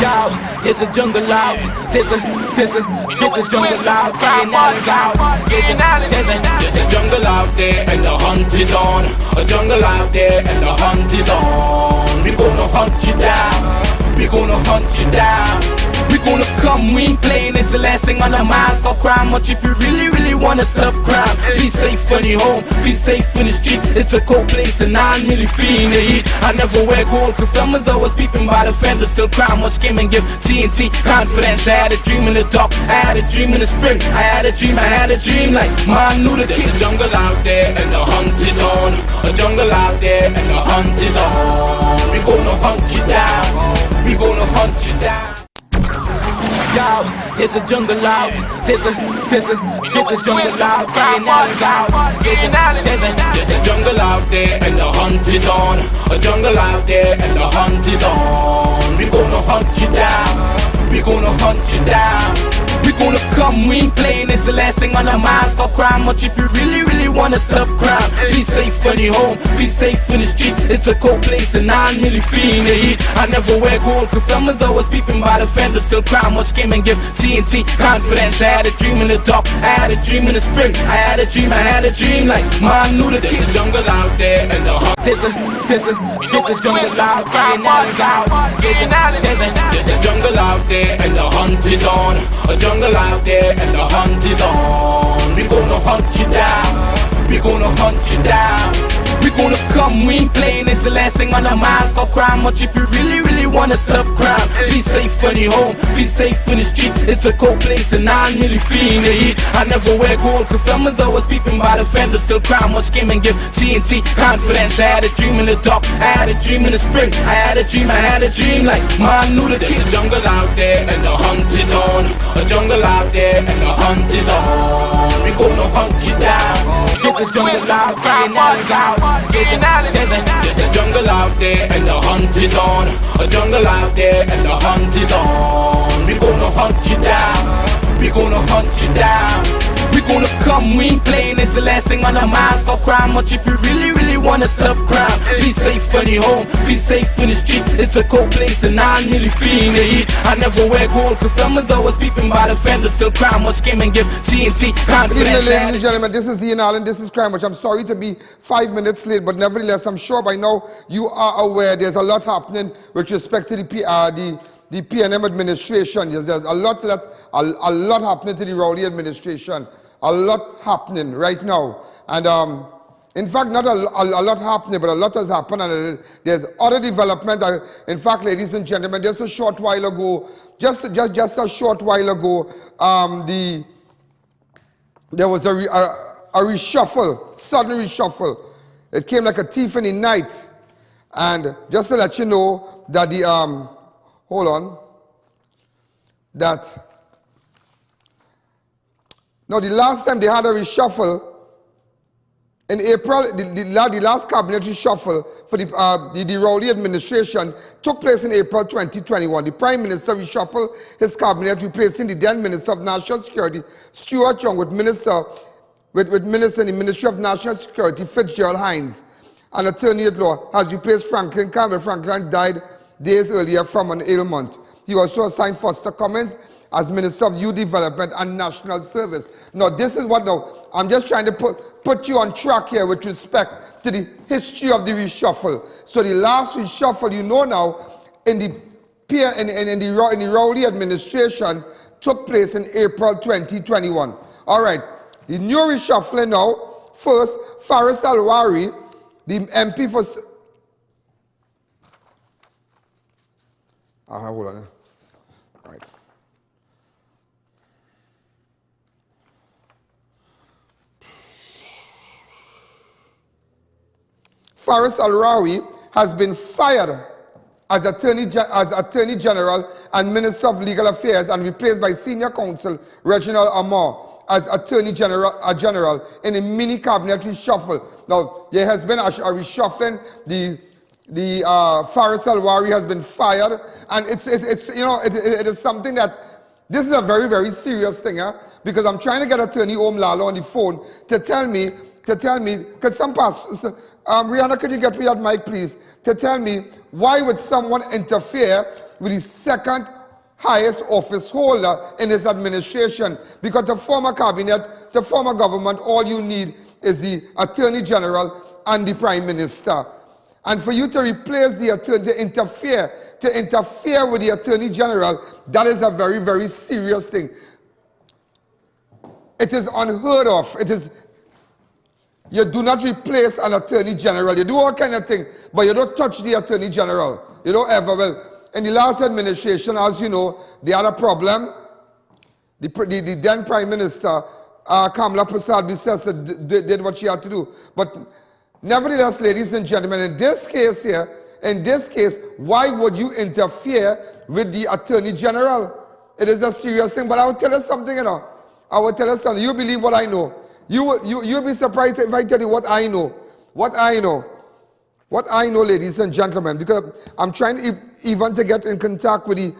Yo, there's a jungle out. There's a jungle out. Criminals out. There's a jungle out there and the hunt is on. A jungle out there and the hunt is on. We gonna hunt you down. We gonna hunt you down. We gonna come, we ain't playing, it's the last thing on our minds. Stop crime much if you really wanna stop crime. Be safe when you're home, be safe in the streets. It's a cold place and I'm really feeling the heat. I never wear gold cause someone's always peeping by the fender. Still crime much came and give TNT confidence. I had a dream in the dark, I had a dream in the spring. I had a dream like man knew that there's a jungle out there and the hunt is on. A jungle out there and the hunt is on. We gonna hunt you down. We gonna hunt you down. Yo, there's a jungle out. There's a jungle out. Criminals out. There's a jungle out there and the hunt is on. A jungle out there and the hunt is on. We gonna hunt you down. We gonna hunt you down. We gonna come, we ain't playing, it's the last thing on our minds. Stop crime much if you really wanna stop crime. Be safe when you're home, be safe in the streets. It's a cold place and I'm really feeling the heat. I never wear gold cause someone's always peeping by the fender. Still crime much came and give TNT confidence. I had a dream in the dark, I had a dream in the spring. I had a dream like man knew that there's a jungle out there and the hunt. There's a jungle out. Criminals out. There's a jungle out there and the hunt is on. A jungle out there and the hunt is on. We gonna hunt you down. We gonna hunt you down. We gonna come, we ain't playing, it's the last thing on our minds. Stop crime much if you really wanna stop crime. Be safe when you're home, be safe in the streets. It's a cold place and I'm really feeling the heat. I never wear gold cause someone's always peeping by the fender. Still crime much came and give TNT confidence. I had a dream in the dark, I had a dream in the spring. I had a dream like man knew that there's a jungle out there and the hunt is on. A jungle out there and the hunt is on. We gonna hunt you down. There's a jungle out, criminals out. There's a jungle out there and the hunt is on. A jungle out there and the hunt is on. We gonna hunt you down. We gonna hunt you down. We gonna come, we ain't playing, it's the last thing on our minds. Stop crime much if you really wanna stop crime. Be safe when you're home, be safe in the streets. It's a cold place and I'm really feeling the heat. I never wear gold cause someone's always peeping by the fender. Still crime much came and give TNT confidence. Ladies and gentlemen, this is I.A.N and this is Crime Watch. I'm sorry to be 5 minutes late, but nevertheless, I'm sure by now you are aware there's a lot happening with respect to the PNM administration. There's a lot happening to the Rowley administration. A lot happening right now. And in fact, not a lot happening, but a lot has happened. And there's other development. In fact, ladies and gentlemen, just a short while ago, there was a reshuffle, sudden reshuffle. It came like a thief in the night. And just to let you know that now, the last time they had a reshuffle, in April, the last cabinet reshuffle for the Rowley administration took place in April 2021. The Prime Minister reshuffled his cabinet, replacing the then Minister of National Security, Stuart Young, with Minister in the Ministry of National Security, Fitzgerald Hines. An attorney at law has replaced Franklin Campbell. Franklin died days earlier from an ailment. He also assigned Foster Cummins as Minister of Youth Development and National Service. Now, this is what I'm just trying to put you on track here with respect to the history of the reshuffle. So the last reshuffle, you know now, in the Rowley administration took place in April 2021. All right, the new reshuffling now, first, FARIS Al-Wari, the MP for... hold on. Right. FARIS Al-Wari has been fired as Attorney General and Minister of Legal Affairs and replaced by Senior Counsel Reginald ARMOUR as Attorney General in a mini cabinet reshuffle. Now, there has been a reshuffling. The FARIS Al-Wari has been fired, and it is something that this is a very, very serious thing, because I'm trying to get Attorney Om Lalla on the phone to tell me, because some pastors, Rihanna, could you get me that mic, please, to tell me why would someone interfere with the second highest office holder in his administration. Because the former cabinet, the former government, all you need is the Attorney General and the Prime Minister. And for you to replace the attorney, to interfere with the Attorney General, that is a very, very serious thing. It is unheard of. You do not replace an Attorney General. You do all kind of things, but you don't touch the Attorney General. You don't ever. Well, in the last administration, as you know, they had a problem. The then Prime Minister, CAMILLE did what she had to do. But nevertheless, ladies and gentlemen, in this case, why would you interfere with the Attorney General? It is a serious thing. But I will tell you something, you know. I will tell you something. You believe what I know. You'll be surprised if I tell you what I know. What I know, ladies and gentlemen, because I'm trying even to get in contact with the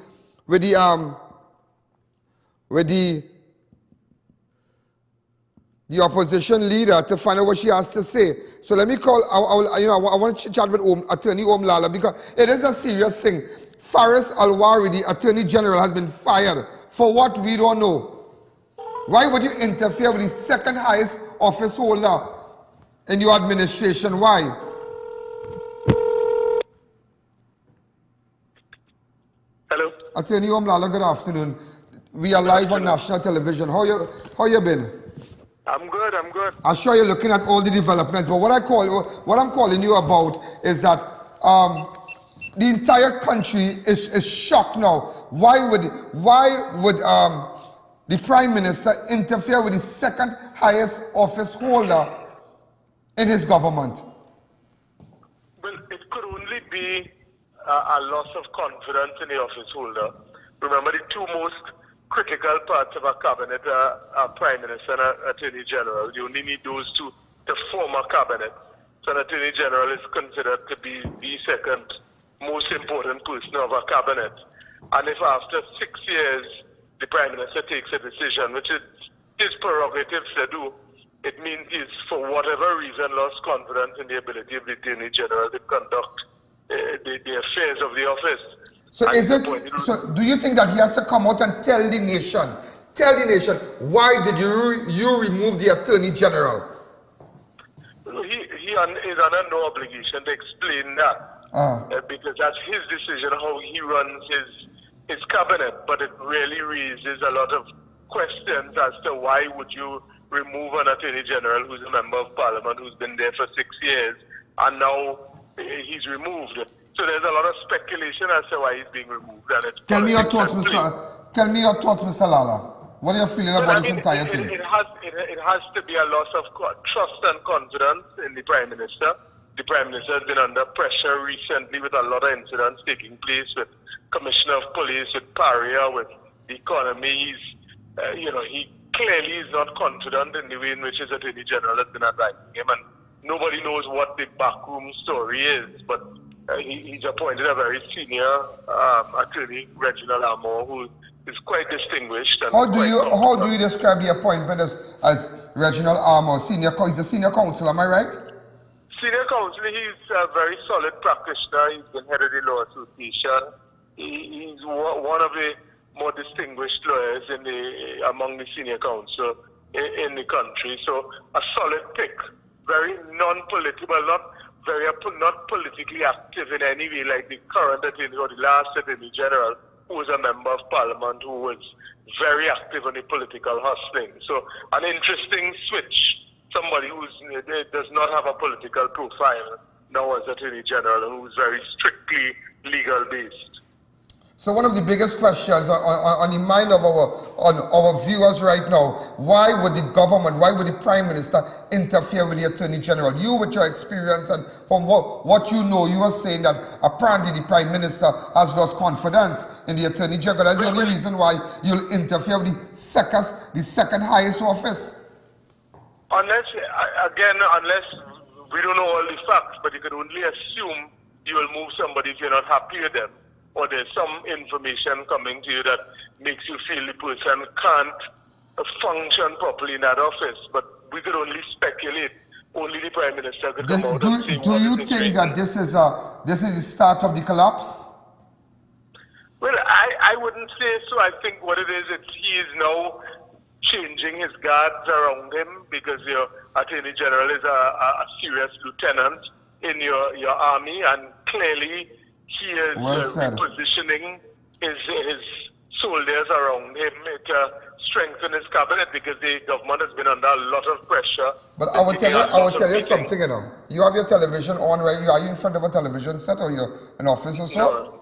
opposition leader to find out what she has to say. So let me call. I want to chat with Attorney Om Lalla, because it is a serious thing. FARIS Al-Wari, the Attorney General, has been fired for what we don't know. Why would you interfere with the second highest office holder in your administration? Why? Hello. Attorney Om Lalla, good afternoon. We are live on national television. How you been? I'm good. I'm sure you're looking at all the developments, but what I'm calling you about is that the entire country is shocked now. Why would the Prime Minister interfere with the second highest office holder in his government? Well, it could only be a loss of confidence in the office holder. Remember, the two most critical parts of a cabinet are Prime Minister and Attorney General. You only need those two to form a cabinet. So an Attorney General is considered to be the second most important person of a cabinet. And if after 6 years, the Prime Minister takes a decision, which is his prerogative to do, it means he's, for whatever reason, lost confidence in the ability of the Attorney General to conduct the affairs of the office. So do you think that he has to come out and tell the nation, why did you remove the Attorney General? He is under no obligation to explain that, because that's his decision how he runs his cabinet. But it really raises a lot of questions as to why would you remove an Attorney General who's a member of Parliament who's been there for 6 years and now he's removed. So there's a lot of speculation as to why he's being removed. And it's Tell me your thoughts, Mr. Lalla. What are you feeling about this entire thing? It has to be a loss of trust and confidence in the Prime Minister. The Prime Minister has been under pressure recently with a lot of incidents taking place with Commissioner of Police, with Paria, with the economy. He clearly is not confident in the way in which his Attorney General has been advising him, and nobody knows what the backroom story is. But he's appointed a very senior attorney, Reginald ARMOUR, who is quite distinguished. And how do you describe the appointment as Reginald ARMOUR? He's a senior counsel, am I right? Senior counsel, he's a very solid practitioner. He's been head of the Law Association. He's one of the more distinguished lawyers among the senior counsel in the country. So a solid pick, very non-political, not politically active in any way like the current attorney or the last Attorney General, who was a member of Parliament, who was very active in the political hustling. So an interesting switch. Somebody who does not have a political profile now as Attorney General, and who's very strictly legal based. So one of the biggest questions on the mind of our viewers right now, why would the government, why would the Prime Minister interfere with the Attorney General? You, with your experience and from what you know, you are saying that apparently the Prime Minister has lost confidence in the Attorney General. That's the only reason why you'll interfere with the second highest office. Unless we don't know all the facts, but you can only assume you will move somebody if you're not happy with them, or there's some information coming to you that makes you feel the person can't function properly in that office. But we could only speculate. Only the Prime Minister could come out and say. Do you think that this is the start of the collapse? I wouldn't say so. I think what it is, he is now changing his guards around him because your Attorney General is a serious lieutenant in your army, and clearly he is repositioning his soldiers around him to strengthen his cabinet because the government has been under a lot of pressure. But I will tell you something, you know. You have your television on, right? Are you in front of a television set or you're in office or so? No.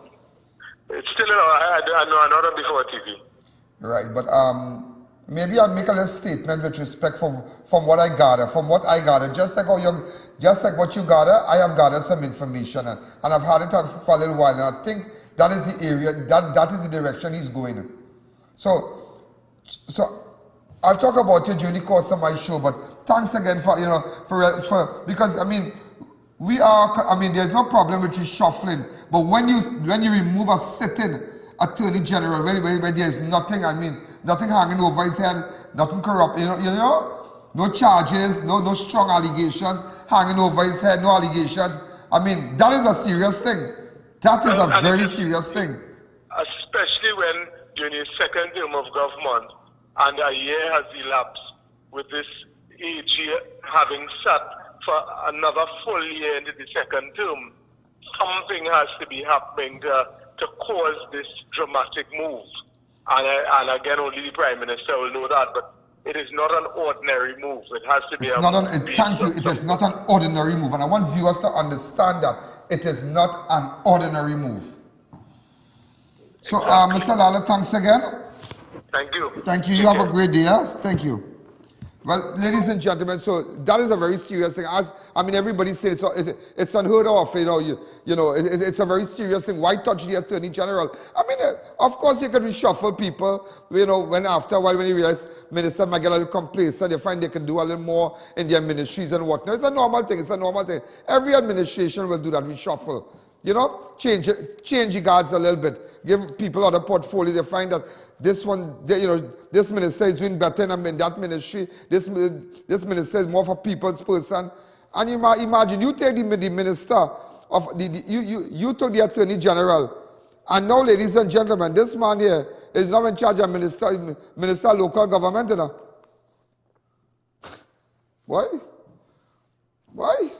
It's still, I'm not on before TV. Right, but maybe I'll make a little statement with respect from what I gather. From what I gather, just like what you gather, I have gathered some information, and I've had it for a little while, and I think that is the area, that is the direction he's going in. So I'll talk about it during the course of my show, but thanks again for, you know, for because I mean, there's no problem with reshuffling, but when you remove a sitting Attorney General, where there's nothing, nothing hanging over his head, nothing corrupt, you know, no charges, no strong allegations hanging over his head, no allegations. That is a serious thing. That is a very serious thing. Especially when during his second term of government and a year has elapsed with this AG having sat for another full year into the second term, something has to be happening to cause this dramatic move. And again, only the Prime Minister will know that, but it is not an ordinary move. It has to be thank you. It is not an ordinary move. And I want viewers to understand that it is not an ordinary move. So, Mr. Lalla, thanks again. Thank you. Thank you. You have a great day. Yes? Thank you. Well, ladies and gentlemen, so that is a very serious thing. Everybody says it's unheard of, it's a very serious thing. Why touch the Attorney General? Of course you can reshuffle people, when after a while when you realize minister might get a little complacent, they find they can do a little more in their ministries and whatnot. It's a normal thing. Every administration will do that, reshuffle. Change the guards a little bit. Give people other portfolios. They find that this one, this minister is doing better in that ministry. This minister is more of a people's person. And imagine, you take the minister of you took the Attorney General, and now, ladies and gentlemen, this man here is now in charge of minister of local government. Why? Oh,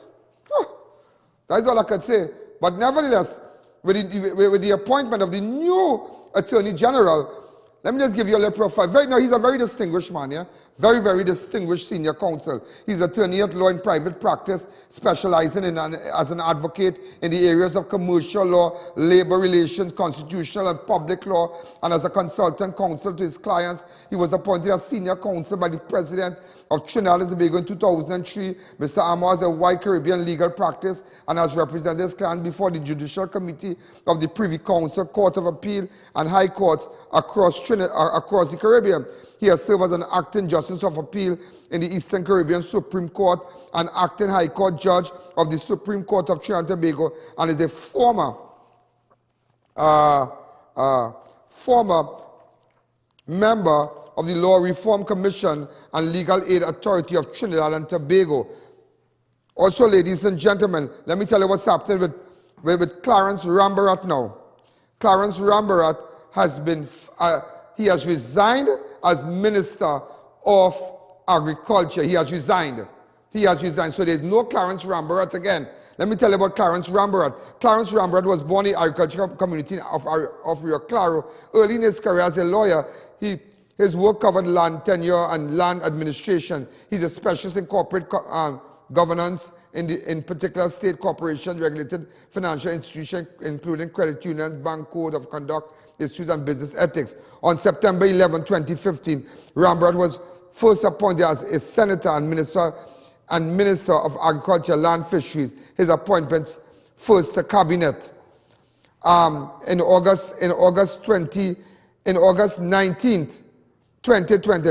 that's all I could say. But nevertheless, with the appointment of the new Attorney General, let me just give you a little profile. He's a very distinguished man, yeah? Very, very distinguished senior counsel. He's attorney at law in private practice, specializing as an advocate in the areas of commercial law, labor relations, constitutional and public law, and as a consultant counsel to his clients. He was appointed as senior counsel by the President of Trinidad and Tobago in 2003. Mr. ARMOUR has a wide Caribbean legal practice and has represented his client before the Judicial Committee of the Privy Council, Court of Appeal, and High Courts across the Caribbean. He has served as an acting Justice of Appeal in the Eastern Caribbean Supreme Court and acting High Court Judge of the Supreme Court of Trinidad and Tobago, and is a former member of the Law Reform Commission and Legal Aid Authority of Trinidad and Tobago. Also, ladies and gentlemen, let me tell you what's happening with Clarence Rambharat now. Clarence Rambharat has resigned as Minister of Agriculture. He has resigned. So there's no Clarence Rambharat again. Let me tell you about Clarence Rambharat. Clarence Rambharat was born in the agricultural community of Rio Claro. Early in his career as a lawyer, his work covered land tenure and land administration. He's a specialist in corporate governance, in particular state corporations, regulated financial institutions, including credit unions, bank code of conduct, issues and business ethics. On September 11, 2015, Rambharat was first appointed as a senator and minister of Agriculture, Land, Fisheries. His appointments first to cabinet. In August 19th, 2020,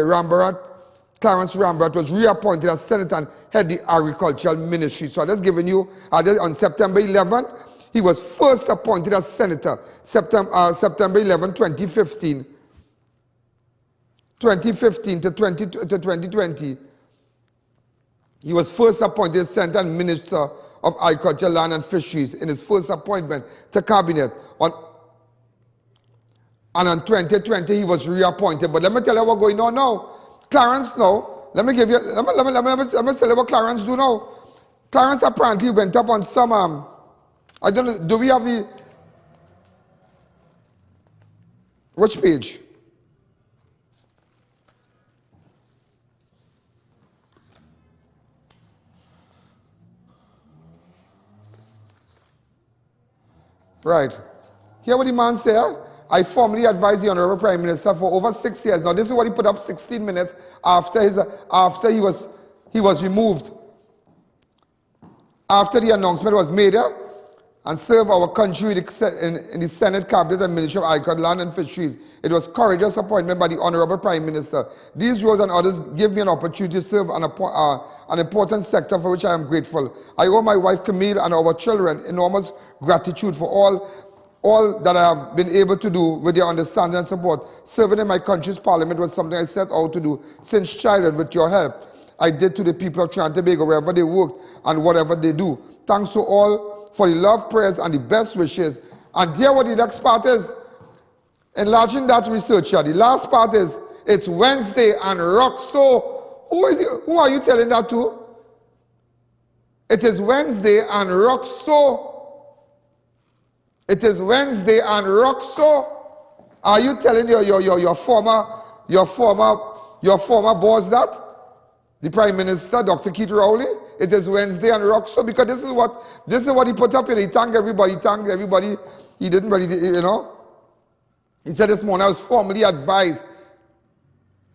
Clarence Rambharat was reappointed as senator and head the agricultural ministry. So I'm just giving you, on September 11, he was first appointed as senator, September 11, 2015. 2015 to 2020, he was first appointed as senator and minister of Agriculture, Land and Fisheries in his first appointment to cabinet. And in 2020, he was reappointed. But let me tell you what's going on now. Clarence now, let me tell you what Clarence do now. Clarence apparently went up on some, I don't know, do we have the, which page? Right. Hear what the man said? I formally advised the Honorable Prime Minister for over 6 years. Now, this is what he put up 16 minutes after he was removed. After the announcement was made, and serve our country in the Senate Cabinet and Ministry of Agriculture, Land and Fisheries. It was courageous appointment by the Honorable Prime Minister. These roles and others give me an opportunity to serve an important sector for which I am grateful. I owe my wife Camille and our children enormous gratitude for all that I have been able to do with your understanding and support. Serving in my country's parliament was something I set out to do since childhood. With your help, I did to the people of Trinidad and Tobago wherever they worked and whatever they do. Thanks to all for the love, prayers, and the best wishes. And hear what the next part is. Enlarging that research here. The last part is, it's Wednesday and rock so. Who are you telling that to? It is Wednesday and rock so. It is Wednesday and rock so. Are you telling your former boss that? The Prime Minister, Dr. Keith Rowley? It is Wednesday and rock so, because this is what he put up here. He thanked everybody. He didn't really, you know. He said this morning, I formally advised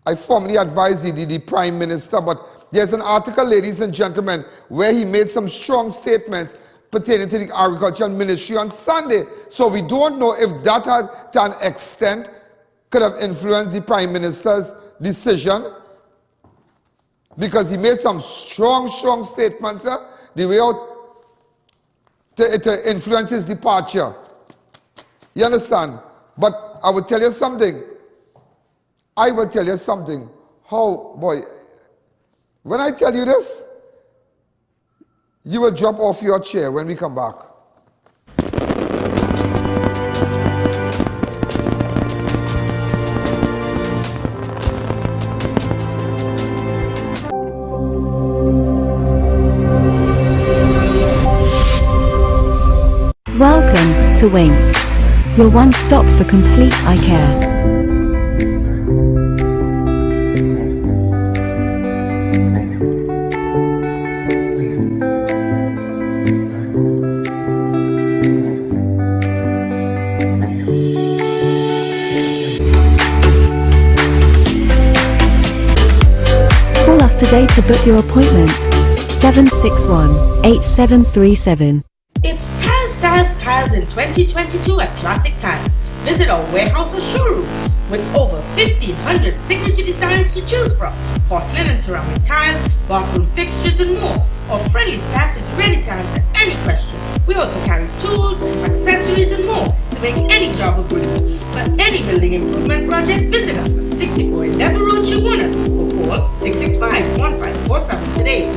the Prime Minister, but there's an article, ladies and gentlemen, where he made some strong statements pertaining to the Agricultural Ministry on Sunday. So we don't know if that had, to an extent, could have influenced the Prime Minister's decision, because he made some strong statements, the way out to influence his departure. You understand? But I will tell you something. How, boy, when I tell you this, you will drop off your chair when we come back. Welcome to Wink, your one stop for complete eye care. Call us today to book your appointment. 761-8737. It's Styles in 2022 at Classic Tiles. Visit our warehouse or showroom with over 1,500 signature designs to choose from. Porcelain and ceramic tiles, bathroom fixtures and more. Our friendly staff is ready to answer any question. We also carry tools, accessories and more to make any job a breeze. For any building improvement project, visit us at 64 Endeavour Road, Chaguanas, or call 665-1547 today.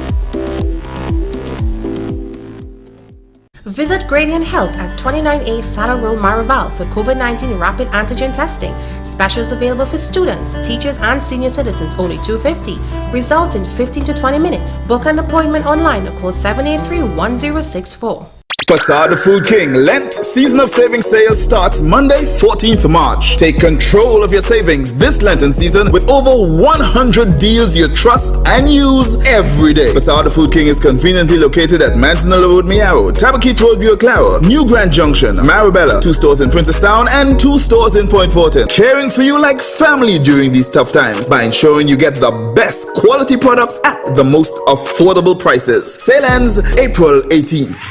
Visit Gradient Health at 29A Saddle Road, Maraval for COVID-19 rapid antigen testing. Specials available for students, teachers, and senior citizens, only $250. Results in 15 to 20 minutes. Book an appointment online or call 783-1064. Facade Food King Lent Season of Savings Sale starts Monday, 14th March. Take control of your savings this Lenten season with over 100 deals you trust and use every day. Facade Food King is conveniently located at Manzanilla Road, Miaro, Tabakit Road, Bureau Claro, New Grand Junction, Marabella, 2 stores in Princestown and 2 stores in Point Fortin. Caring for you like family during these tough times by ensuring you get the best quality products at the most affordable prices. Sale ends April 18th.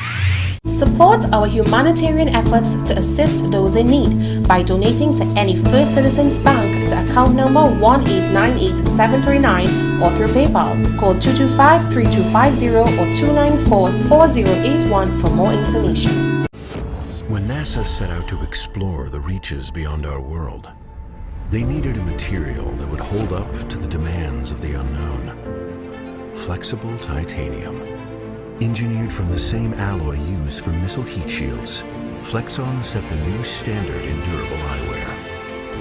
Support our humanitarian efforts to assist those in need by donating to any First Citizens Bank to account number 1898739 or through PayPal. Call 225-3250 or 294-4081 for more information. When NASA set out to explore the reaches beyond our world, they needed a material that would hold up to the demands of the unknown. Flexible titanium. Engineered from the same alloy used for missile heat shields, Flexon set the new standard in durable eyewear.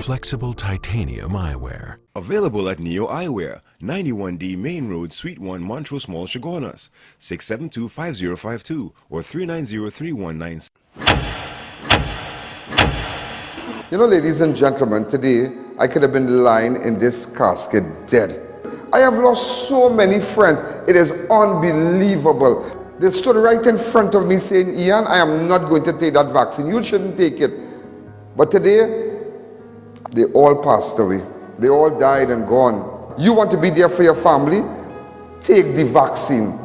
Flexible titanium eyewear. Available at Neo Eyewear, 91D Main Road, Suite 1, Montrose Mall, Chaguanas, 672-5052 or 390-3196. You know, ladies and gentlemen, today I could have been lying in this casket dead. I have lost so many friends. It is unbelievable. They stood right in front of me saying, Ian, I am not going to take that vaccine. You shouldn't take it. But today, they all passed away. They all died and gone. You want to be there for your family? Take the vaccine.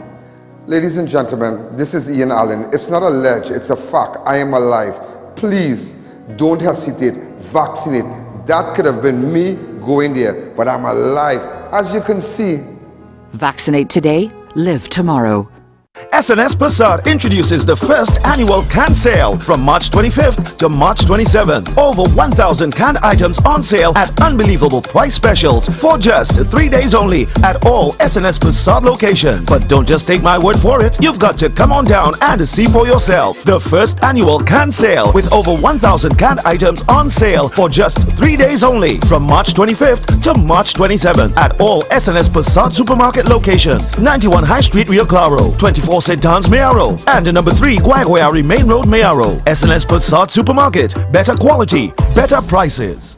Ladies and gentlemen, this is Ian Allen. It's not a ledge, it's a fact. I am alive. Please don't hesitate. Vaccinate. That could have been me going there, but I'm alive. As you can see. Vaccinate today, live tomorrow. SNS Passat introduces the first annual can sale from March 25th to March 27th. Over 1,000 canned items on sale at unbelievable price specials for just 3 days only at all SNS Passat locations. But don't just take my word for it. You've got to come on down and see for yourself. The first annual can sale with over 1,000 canned items on sale for just 3 days only from March 25th to March 27th at all SNS Passat supermarket locations. 91 High Street, Rio Claro, 24 St. Anne's, Mayaro, and number 3 Guaguayari Main Road, Mayaro. SNS Passat Supermarket. Better quality, better prices.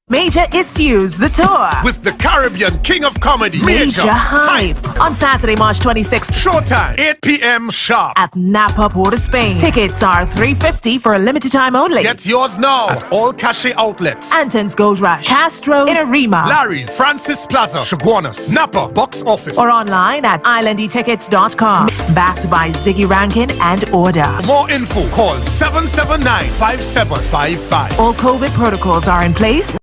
Major Issues, the tour. With the Caribbean King of Comedy, Major Hype. On Saturday, March 26th. Showtime, 8 p.m. sharp. At Napa, Port of Spain. Tickets are $350 for a limited time only. Get yours now at all cachet outlets. Anton's Gold Rush, Castro's, in Arima, Larry's, Francis Plaza, Chaguanas, Napa, box office. Or online at islandetickets.com. Backed by Ziggy Rankin and Order. For more info, call 779-5755. All COVID protocols are in place.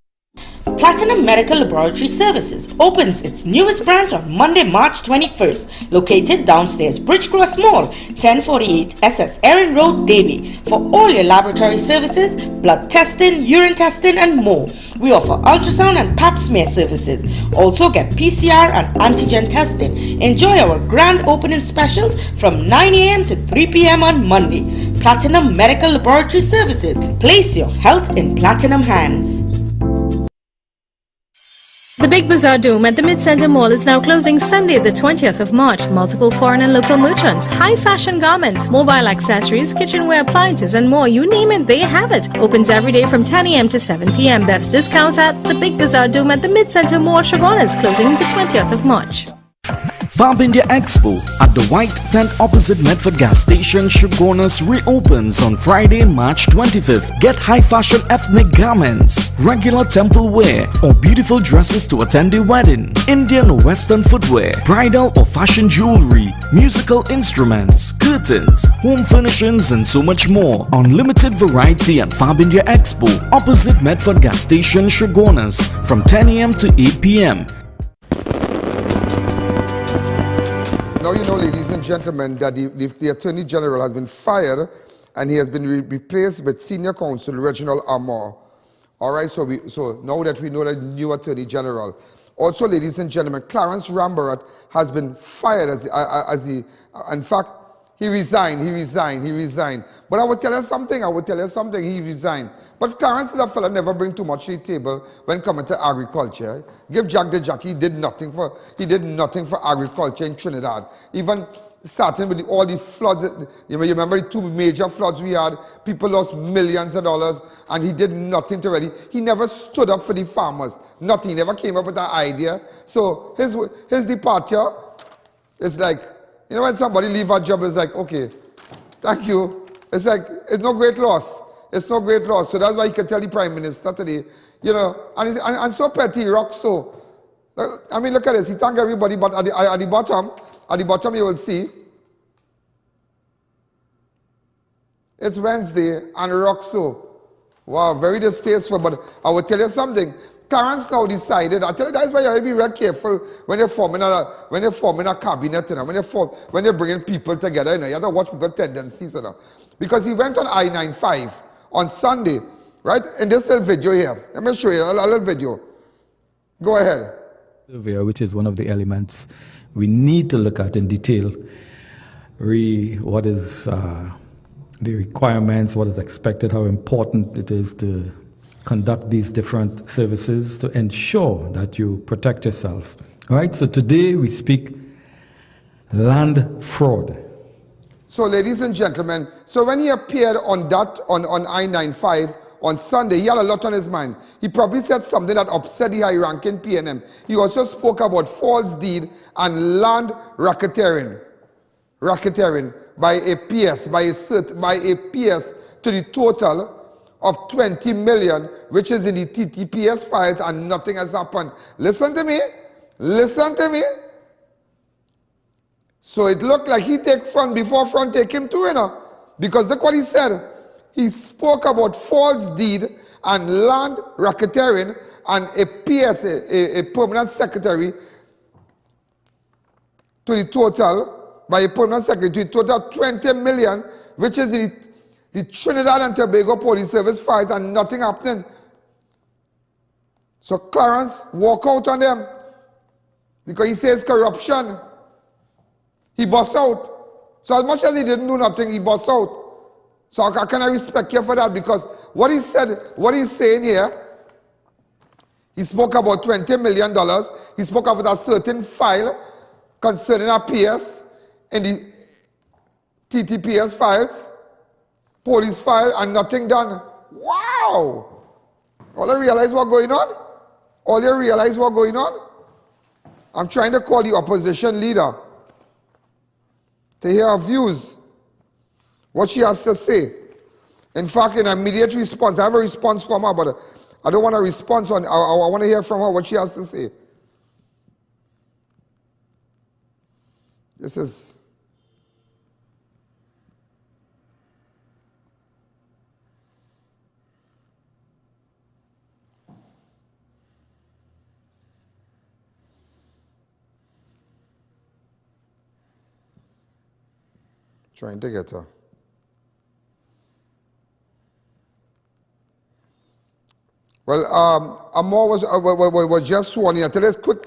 Platinum Medical Laboratory Services opens its newest branch on Monday, March 21st, located downstairs Bridgecross Mall, 1048 SS Erin Road, Davie. For all your laboratory services, blood testing, urine testing, and more. We offer ultrasound and pap smear services. Also get PCR and antigen testing. Enjoy our grand opening specials from 9 a.m. to 3 p.m. on Monday. Platinum Medical Laboratory Services. Place your health in platinum hands. The Big Bazaar Dome at the Mid-Center Mall is now closing Sunday, the 20th of March. Multiple foreign and local merchants, high-fashion garments, mobile accessories, kitchenware appliances, and more. You name it, they have it. Opens every day from 10 a.m. to 7 p.m. Best discounts at the Big Bazaar Dome at the Mid-Center Mall, Chaguanas, closing the 20th of March. Fab India Expo at the White Tent opposite Medford Gas Station, Chaguanas reopens on Friday, March 25th. Get high-fashion ethnic garments, regular temple wear, or beautiful dresses to attend a wedding, Indian or Western footwear, bridal or fashion jewelry, musical instruments, curtains, home furnishings, and so much more. Unlimited variety at Fab India Expo opposite Medford Gas Station, Chaguanas from 10 a.m. to 8 p.m. Now you know, ladies and gentlemen, that the Attorney General has been fired and he has been replaced with Senior Counsel Reginald ARMOUR. All right, so now that we know the new Attorney General. Also, ladies and gentlemen, Clarence Rambharat has been fired in fact, he resigned. But I will tell you something, he resigned. But Clarence is a fella never bring too much to the table when coming to agriculture. Give Jack the Jack, he did nothing for agriculture in Trinidad. Even starting with all the floods, you remember the 2 major floods we had, people lost millions of dollars, and he did nothing to ready. He never stood up for the farmers, nothing, he never came up with that idea. So his departure is like, you know, when somebody leave a job, it's like, okay, thank you. It's like, it's no great loss. It's no great loss. So that's why he can tell the Prime Minister today, you know, and so petty, rock so. I mean, look at this. He thanked everybody, but at the bottom you will see, it's Wednesday and rock so. Wow, very distasteful, but I will tell you something. Clarence now decided, I tell you, that's why you have to be very careful when you're forming a cabinet, you know, when you're bringing people together, you know, you have to watch people's tendencies, you know. Because he went on I-95 on Sunday, right? In this little video here, let me show you a little video. Go ahead. Which is one of the elements we need to look at in detail. What is the requirements, what is expected, how important it is to conduct these different services to ensure that you protect yourself. All right, so today we speak land fraud. So ladies and gentlemen, so when he appeared on I-95 on Sunday, he had a lot on his mind. He probably said something that upset the high-ranking PNM. He also spoke about false deed and land racketeering by a PS, by a PS to the total of 20 million, which is in the TTPS files, and nothing has happened. Listen to me. Listen to me. So it looked like he take front before front take him too, you know. Because look what he said. He spoke about false deed and land racketeering and a PS, a permanent secretary, to the total, by a permanent secretary, to the total 20 million, which is the Trinidad and Tobago Police Service files, and nothing happening. So Clarence walk out on them because he says corruption. He bust out. So as much as he didn't do nothing, he bust out. So I cannot respect you for that, because what he said, what he's saying here, he spoke about $20 million. He spoke about a certain file concerning a PS in the TTPS files, police file, and nothing done. Wow! All you realize what's going on? All you realize what's going on? I'm trying to call the opposition leader to hear her views, what she has to say. In fact, in immediate response, I have a response from her, but I don't want a response on, I want to hear from her what she has to say. This is... Trying to get her. Well, ARMOUR was just sworn in. Tell us quick.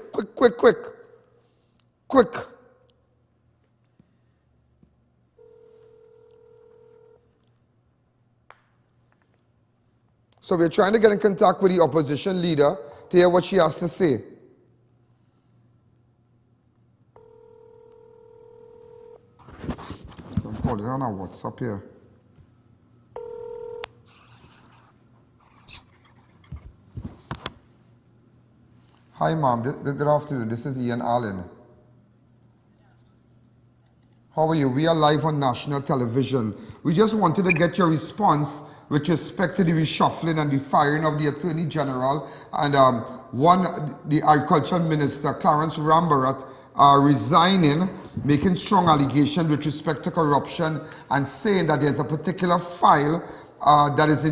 So we're trying to get in contact with the opposition leader to hear what she has to say. I'm calling her on our WhatsApp here. Hi, Mom. Good afternoon. This is I.A.N. How are you? We are live on national television. We just wanted to get your response with respect to the reshuffling and the firing of the Attorney General and the Agricultural Minister, Clarence Rambharat, resigning, making strong allegations with respect to corruption, and saying that there's a particular file that is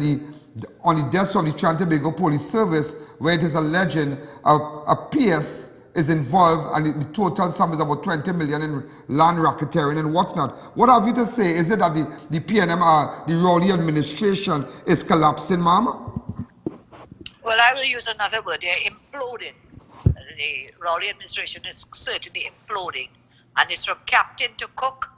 on the desk of the Trinidad and Tobago Police Service where it is alleging a PS is involved, and the total sum is about 20 million in land racketeering and whatnot. What have you to say? Is it that the PNM, the RAWI administration is collapsing, Mama? Well, I will use another word. They're imploding. The RAWI administration is certainly imploding. And it's from captain to cook.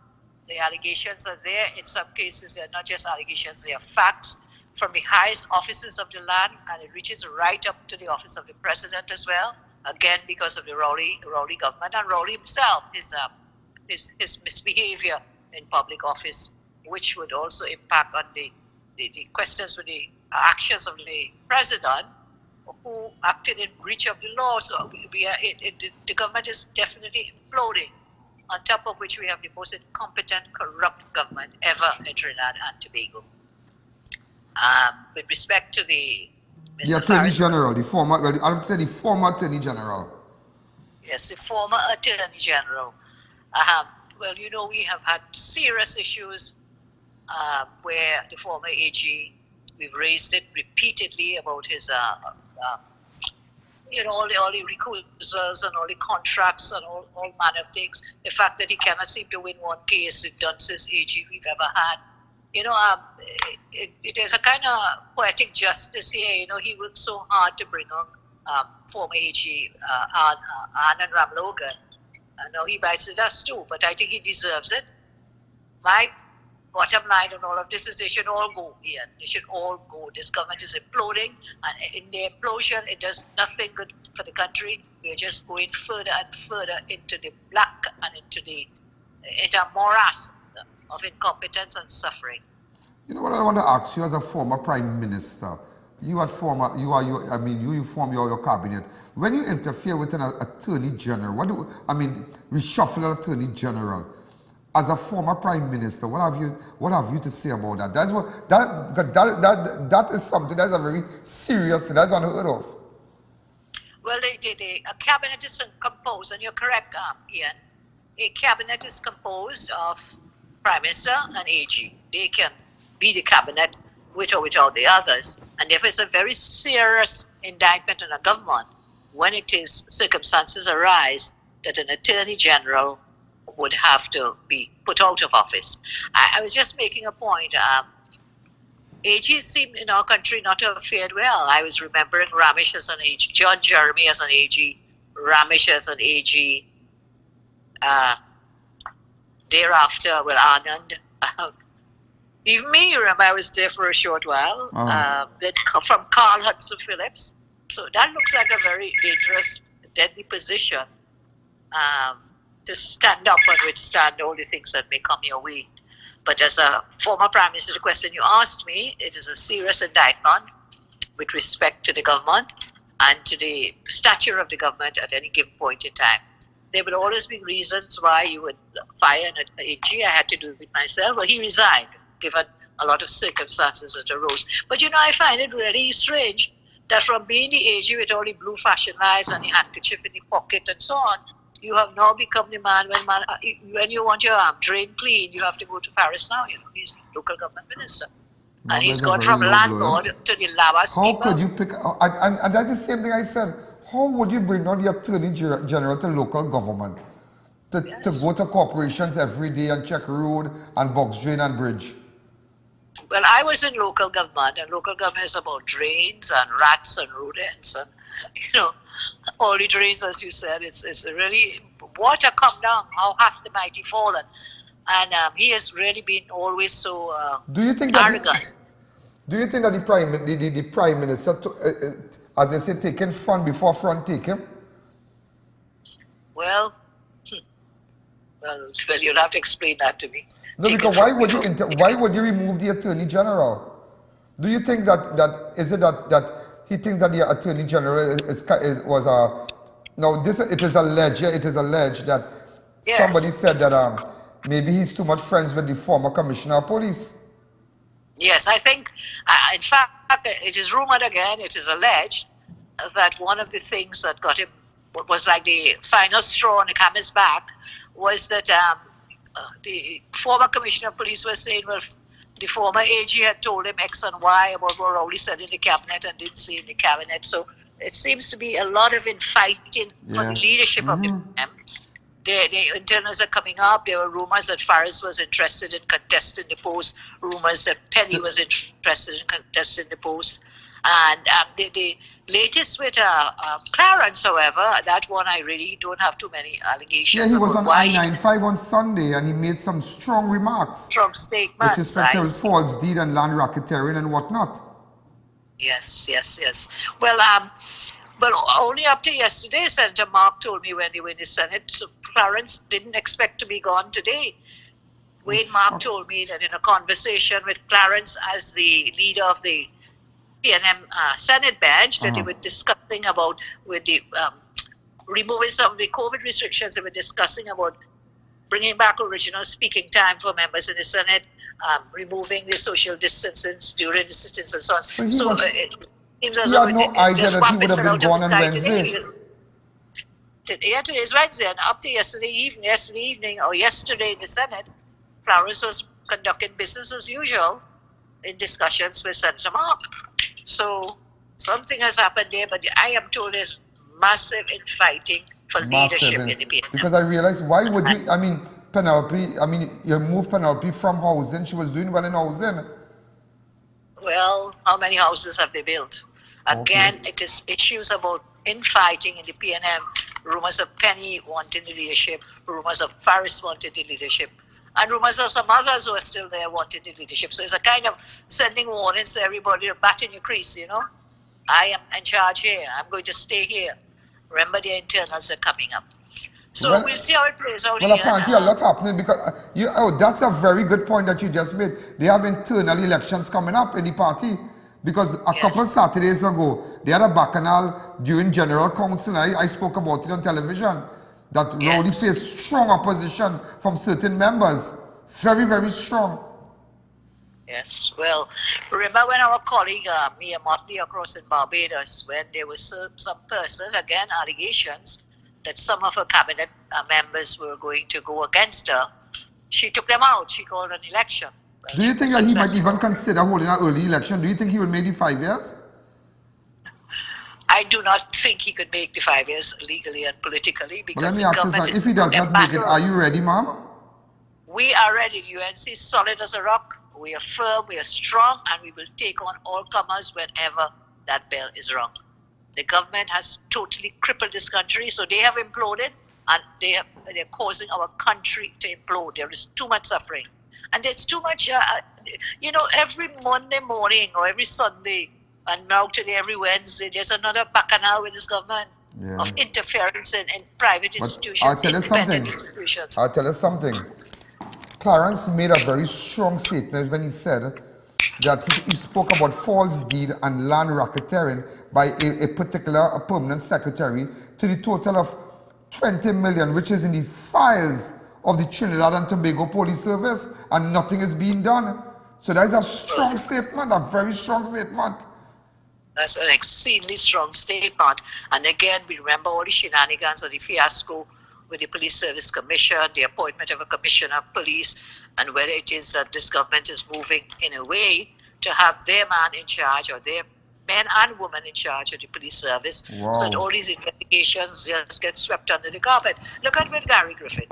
The allegations are there. In some cases, they're not just allegations, they are facts from the highest offices of the land, and it reaches right up to the office of the president as well. Again, because of the RAWI government and RAWI himself, his misbehavior in public office, which would also impact on the questions with the actions of the president, who acted in breach of the law. So the government is definitely imploding, on top of which we have the most incompetent, corrupt government ever in Trinidad and Tobago. With respect to the Attorney General, the former, well, I would say the former Attorney General. Yes, the former Attorney General. Well, you know, we have had serious issues where the former AG, we've raised it repeatedly about his, you know, all the recusals and all the contracts and all manner of things. The fact that he cannot seem to win one case, the duncest AG we've ever had. You know, it is a kind of poetic justice here. You know, he worked so hard to bring on former AG I.A.N. Ramlogan. I know he bites the dust too, but I think he deserves it. My bottom line on all of this is they should all go, Ian. They should all go. This government is imploding, and in the implosion, it does nothing good for the country. We are just going further and further into the black and into a morass of incompetence and suffering. You know what I want to ask you as a former Prime Minister? You form your cabinet. When you interfere with an Attorney General, reshuffle an Attorney General, as a former Prime Minister, what have you to say about that? That is something that's a very serious thing. That's unheard of. Well, a cabinet is composed, and you're correct, Ian. A cabinet is composed of Prime Minister and AG. They can be the cabinet with or without the others. And therefore, it's a very serious indictment on a government when circumstances arise that an Attorney General would have to be put out of office. I was just making a point. AG seemed in our country not to have fared well. I was remembering Ramesh as an AG, John Jeremy as an AG, Ramesh as an AG. Thereafter, Anand. Even me, remember, I was there for a short while. From Carl Hudson Phillips. So that looks like a very dangerous, deadly position to stand up and withstand all the things that may come your way. But as a former Prime Minister, the question you asked me, it is a serious indictment with respect to the government and to the stature of the government at any given point in time. There will always be reasons why you would fire an AG. I had to do it with myself. Well, he resigned, given a lot of circumstances that arose. But I find it really strange that from being the AG with all the blue fashion lights and the handkerchief in the pocket and so on, you have now become the man when you want your drain clean, you have to go to FARIS now. He's the local government minister. And he's gone from landlord to the lava How could you pick, and that's the same thing I said, how would you bring out the Attorney General to local government? To go to corporations every day and check road and box drain and bridge? Well, I was in local government, and local government is about drains and rats and rodents and, all the drains, as you said. It's really, water come down, how hath the mighty fallen. And he has really been always so arrogant. Do you think that the Prime Minister, as they say, taking front before front take him? Well, you'll have to explain that to me. No, because why would you remove the Attorney General? Do you think that he thinks that the Attorney General it is alleged that somebody said that maybe he's too much friends with the former Commissioner of Police. Yes, I think, in fact, it is rumored again, it is alleged that one of the things that got him, what was like the final straw on the camel's back, was that the former Commissioner of Police was saying, well, the former AG had told him X and Y about what Rowley said in the cabinet and didn't say in the cabinet. So it seems to be a lot of infighting for the leadership of them. The internals are coming up. There were rumors that FARIS was interested in contesting the post, rumors that Penny was interested in contesting the post. And the latest with Clarence, however, that one I really don't have too many allegations. Yeah, he was on I-95 on Sunday and he made some strong remarks. Strong statements. With respect to false deed and land racketeering and whatnot. Yes. Well, only up to yesterday, Senator Mark told me when they were in the Senate, so Clarence didn't expect to be gone today. Wayne Mark told me that in a conversation with Clarence as the leader of the PNM Senate bench, that they were discussing about with the removing some of the COVID restrictions. They were discussing about bringing back original speaking time for members in the Senate, removing the social distancing during the sittings and so on. So it seems as though he had no idea that he would have been gone on Wednesday. Today is Wednesday, and up to yesterday evening or yesterday in the Senate, Clarence was conducting business as usual in discussions with Senator Mark. So something has happened there, but I am told there's massive infighting for leadership in the PNM. Because I realized, why would you, Penelope, you moved Penelope from housing. She was doing well in housing. Well, how many houses have they built? Again, it is issues about infighting in the PNM, rumors of Penny wanting the leadership, rumors of FARIS wanting the leadership. And rumors of some others who are still there wanting the leadership. So it's a kind of sending warnings to everybody to bat in your crease, you know. I am in charge here. I'm going to stay here. Remember, the internals are coming up. So we'll see how it plays out here. Well, apparently a lot happening because, that's a very good point that you just made. They have internal elections coming up in the party. Because a couple of Saturdays ago, they had a bacchanal during General Council. I spoke about it on television. That Rowley faced strong opposition from certain members. Very, very strong. Yes. Well, remember when our colleague Mia Motley across in Barbados, when there was some persons, again, allegations that some of her cabinet members were going to go against her, she took them out. She called an election. Do you think that he might even consider holding an early election? Do you think he will make the 5 years? I do not think he could make the 5 years legally and politically because let me ask you something. If he does not make it, are you ready, ma'am? We are ready. The UNC is solid as a rock. We are firm, we are strong, and we will take on all comers whenever that bell is rung. The government has totally crippled this country, so they have imploded, and they're causing our country to implode. There is too much suffering. And there's too much, every Monday morning or every Sunday, and now today every Wednesday, there's another bacchanal with this government of interference in private institutions, independent institutions. I'll tell you something. Clarence made a very strong statement when he said that he spoke about false deed and land racketeering by a particular permanent secretary to the total of 20 million, which is in the files of the Trinidad and Tobago Police Service, and nothing is being done. So that is a strong statement, a very strong statement. That's an exceedingly strong statement. And again, we remember all the shenanigans of the fiasco with the Police Service Commission, the appointment of a commissioner of police, and whether it is that this government is moving in a way to have their man in charge or their men and women in charge of the police service. Wow. So that all these investigations just get swept under the carpet. Look at with Gary Griffin.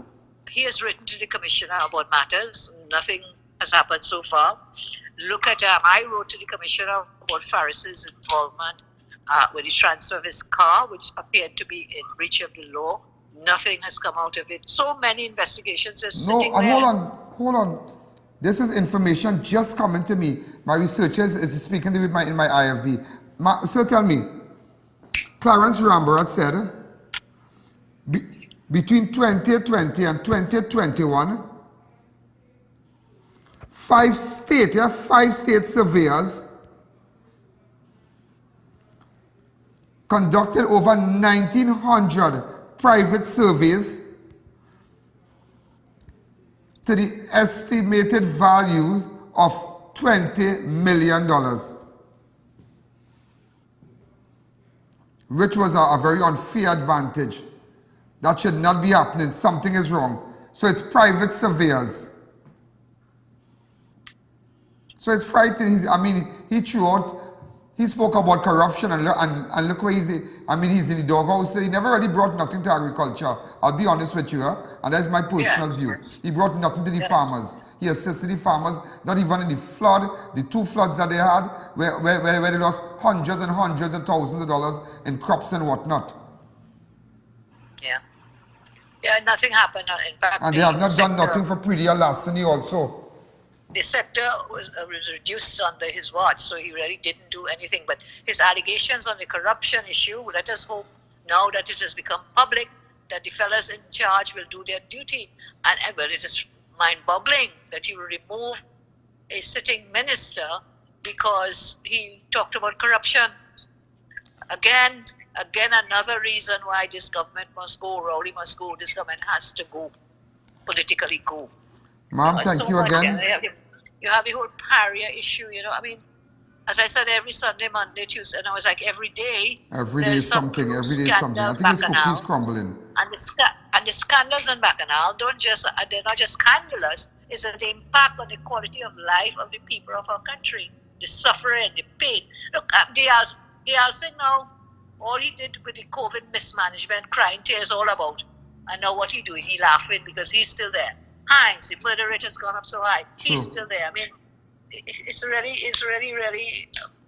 He has written to the commissioner about matters. Nothing has happened so far. Look at, I wrote to the commissioner about FARIS's involvement with the transfer of his car, which appeared to be in breach of the law. Nothing has come out of it. So many investigations are sitting there. Hold on. This is information just coming to me. My researchers is speaking to me in my IFB. So tell me, Clarence Rambharat said, between 2020 and 2021, five state surveyors conducted over 1,900 private surveys to the estimated value of $20 million, which was a very unfair advantage. That should not be happening. Something is wrong. So it's private surveyors. So it's frightening. He spoke about corruption and look where he's in the doghouse. He never really brought nothing to agriculture. I'll be honest with you, and that's my personal view. He brought nothing to the farmers. He assisted the farmers, not even in the flood, the two floods that they had, where they lost hundreds and hundreds of thousands of dollars in crops and whatnot. Yeah, nothing happened. In fact, and they have not done nothing for Predia Lassany also. The sector was reduced under his watch, so he really didn't do anything. But his allegations on the corruption issue, let us hope now that it has become public, that the fellows in charge will do their duty. And well, it is mind-boggling that you remove a sitting minister because he talked about corruption. Again, another reason why this government must go, Rowley must go, this government has to go, politically go. Ma'am, thank you again. You have the whole pariah issue, as I said, every Sunday, Monday, Tuesday, and I was like, every day. Every day is something. I think his cookies crumbling. And the scandals in Bacchanal they're not just scandalous, it's that they impact on the quality of life of the people of our country, the suffering, the pain. Look, they also now, all he did with the COVID mismanagement, crying tears all about. And now what he doing? He laughing because he's still there. Hines, the murder rate has gone up so high. He's still there. I mean, it's really a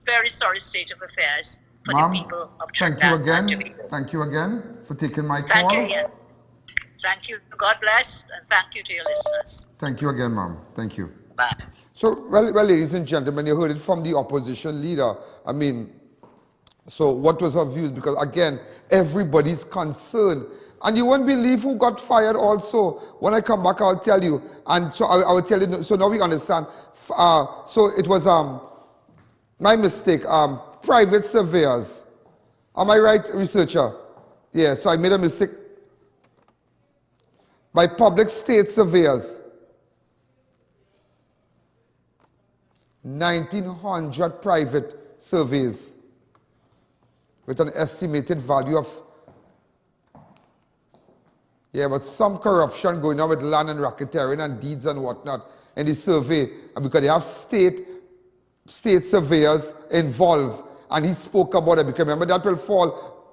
very sorry state of affairs for the people of Trinidad. Thank you again for taking my call. Thank you. Thank you. God bless, and thank you to your listeners. Thank you again, ma'am. Thank you. Bye. So, well, ladies and gentlemen, you heard it from the opposition leader. I mean, so what was her views? Because again, everybody's concerned. And you won't believe who got fired also. When I come back, I'll tell you. And so I will tell you, so now we understand. So it was my mistake, private surveyors. Am I right, researcher? Yeah, so I made a mistake. By public state surveyors. 1,900 private surveys with an estimated value of, yeah, but some corruption going on with land and racketeering and deeds and whatnot in the survey, and because they have state surveyors involved, and he spoke about it, because remember that will fall,